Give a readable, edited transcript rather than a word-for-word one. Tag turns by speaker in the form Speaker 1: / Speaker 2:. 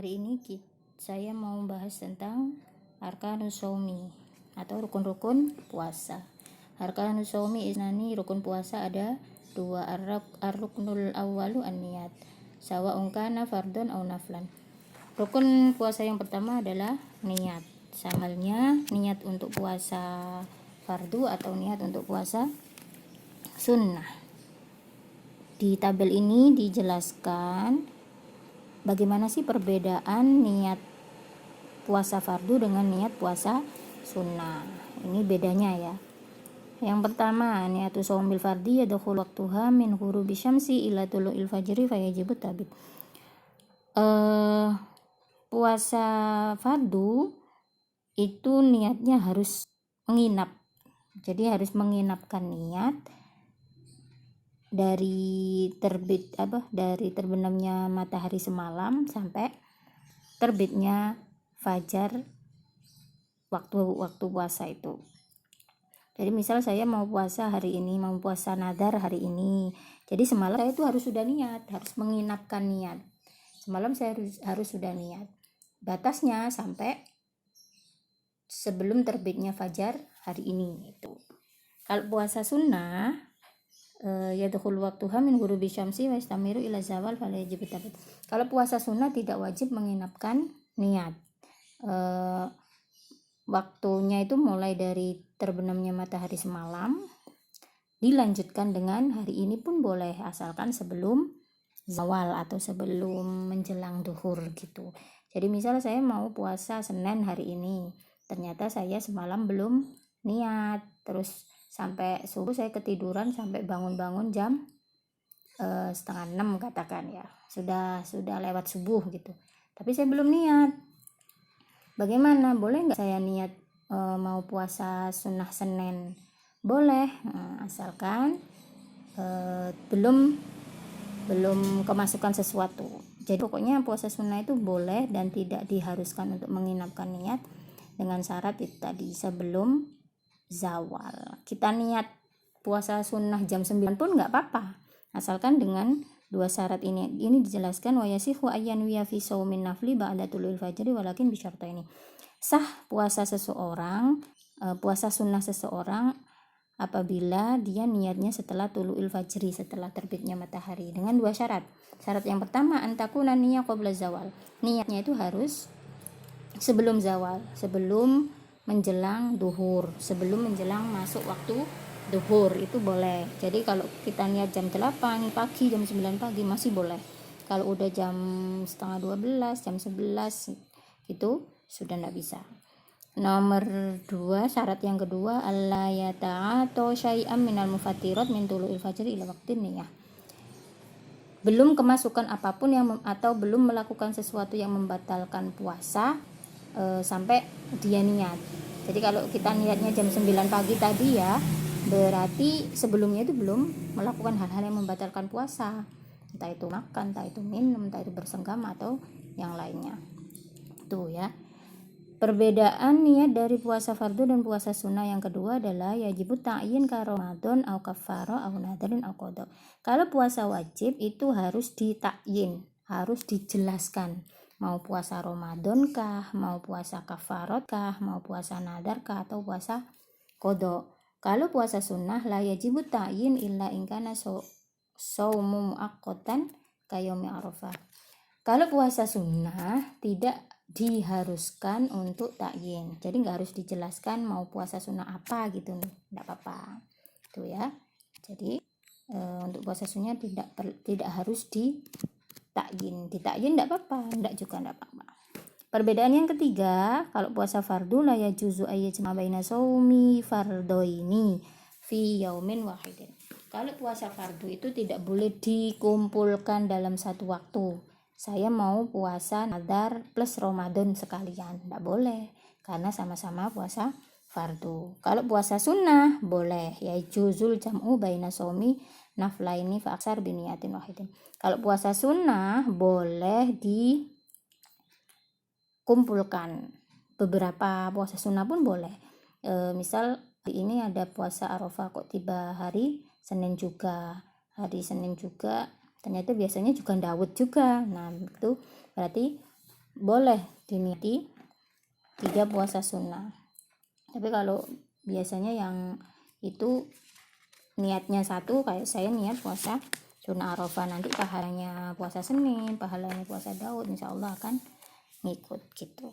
Speaker 1: Hari ini saya mau bahas tentang Arkanus Shaumi atau rukun-rukun puasa. Arkanus Shaumi isnani, rukun puasa ada dua. Ar-ruknul awwalu an-niyat, sawa'un kana fardhon aw naflan. Rukun puasa yang pertama adalah niat. Sama halnya niat untuk puasa fardu atau niat untuk puasa sunnah. Di tabel ini dijelaskan bagaimana sih perbedaan niat puasa fardu dengan niat puasa sunnah. Ini bedanya ya. Yang pertama, niatu shaumil fardi yadkhul waqtuha min ghurubi syamsi ila tulu'il fajri fayajibu tabit. Puasa fardu itu niatnya harus menginap. Jadi harus menginapkan niat dari terbenamnya matahari semalam sampai terbitnya fajar waktu puasa itu. Jadi misal saya mau puasa hari ini, mau puasa nadar hari ini, jadi semalam saya itu harus sudah niat, harus menginapkan niat. Semalam saya harus sudah niat. Batasnya sampai sebelum terbitnya fajar hari ini itu. Kalau puasa sunnah yadkhul waqtuha min ghurubi syamsi wa istamiru ila zawal fala yajib tabit. Kalau puasa sunnah tidak wajib menginapkan niat. Waktunya itu mulai dari terbenamnya matahari semalam, dilanjutkan dengan hari ini pun boleh, asalkan sebelum zawal atau sebelum menjelang duhur gitu. Jadi misal saya mau puasa Senin hari ini, ternyata saya semalam belum niat, terus sampai subuh saya ketiduran sampai bangun-bangun jam 5:30 katakan ya, sudah lewat subuh gitu, tapi saya belum niat. Bagaimana, boleh nggak saya niat mau puasa sunnah Senin? Boleh, asalkan belum kemasukan sesuatu. Jadi pokoknya puasa sunnah itu boleh dan tidak diharuskan untuk menginapkan niat, dengan syarat itu tadi sebelum zawal. Kita niat puasa sunnah jam 9 pun nggak apa-apa, asalkan dengan dua syarat ini. Ini dijelaskan wa yasihu ayyan wiya fi shaumin nafli ba'da tulul fajri walakin bisyarta ini. Sah puasa seseorang, puasa sunnah seseorang apabila dia niatnya setelah tulu'il fajri, setelah terbitnya matahari, dengan dua syarat. Syarat yang pertama, antakuna niyya qabla zawal. Niatnya itu harus sebelum zawal, sebelum menjelang duhur, sebelum menjelang masuk waktu duhur itu boleh. Jadi kalau kita niat jam 8 pagi, jam 9 pagi masih boleh. Kalau udah jam 11:30, jam 11 itu sudah tidak bisa. Nomor 2, syarat yang kedua, alla yata'ato syai'am minal mufattirat min tulu'il fajri ila waqtin niyah. Belum kemasukan apapun atau belum melakukan sesuatu yang membatalkan puasa sampai dia niat. Jadi kalau kita niatnya jam 9 pagi tadi ya, berarti sebelumnya itu belum melakukan hal-hal yang membatalkan puasa, entah itu makan, entah itu minum, entah itu bersenggama atau yang lainnya. Tuh ya. Perbedaan niat dari puasa fardu dan puasa sunnah yang kedua adalah yajibut ta'yin ka Ramadan au kafara au nadarin au qada. Kalau puasa wajib itu harus ditakyin, harus dijelaskan. Mau puasa Ramadan kah, mau puasa kafarat kah, mau puasa nadar kah, atau puasa qada. Kalau puasa sunnah la yajibut ta'yin illa in kana shaumu muaqqatan ka yaumi Arafah. Kalau puasa sunnah tidak diharuskan untuk takyin, jadi nggak harus dijelaskan mau puasa sunnah apa gitu, nggak apa-apa itu ya. Jadi untuk puasa sunnah tidak harus ditakyin nggak apa-apa, nggak apa-apa. Perbedaan yang ketiga, kalau puasa fardu la yajuzu ayyajma baina shaumi fardoini fi yaumin wahidin. Kalau puasa fardu itu tidak boleh dikumpulkan dalam satu waktu. Saya mau puasa nadar plus Ramadan sekalian, tidak boleh, karena sama-sama puasa fardu. Kalau puasa sunnah boleh, ya juzul jam'u baina shaumi naflaini fa aksar biniyatin wahidin. Kalau puasa sunnah boleh dikumpulkan, beberapa puasa sunnah pun boleh. Misal hari ini ada puasa Arafah, kok tiba hari Senin juga, ternyata biasanya juga Daud juga. Nah itu berarti boleh diniati 3 puasa sunnah. Tapi kalau biasanya yang itu niatnya satu, kayak saya niat puasa sunnah Arafah, nanti pahalanya puasa Senin, pahalanya puasa Daud, insya Allah akan ngikut gitu.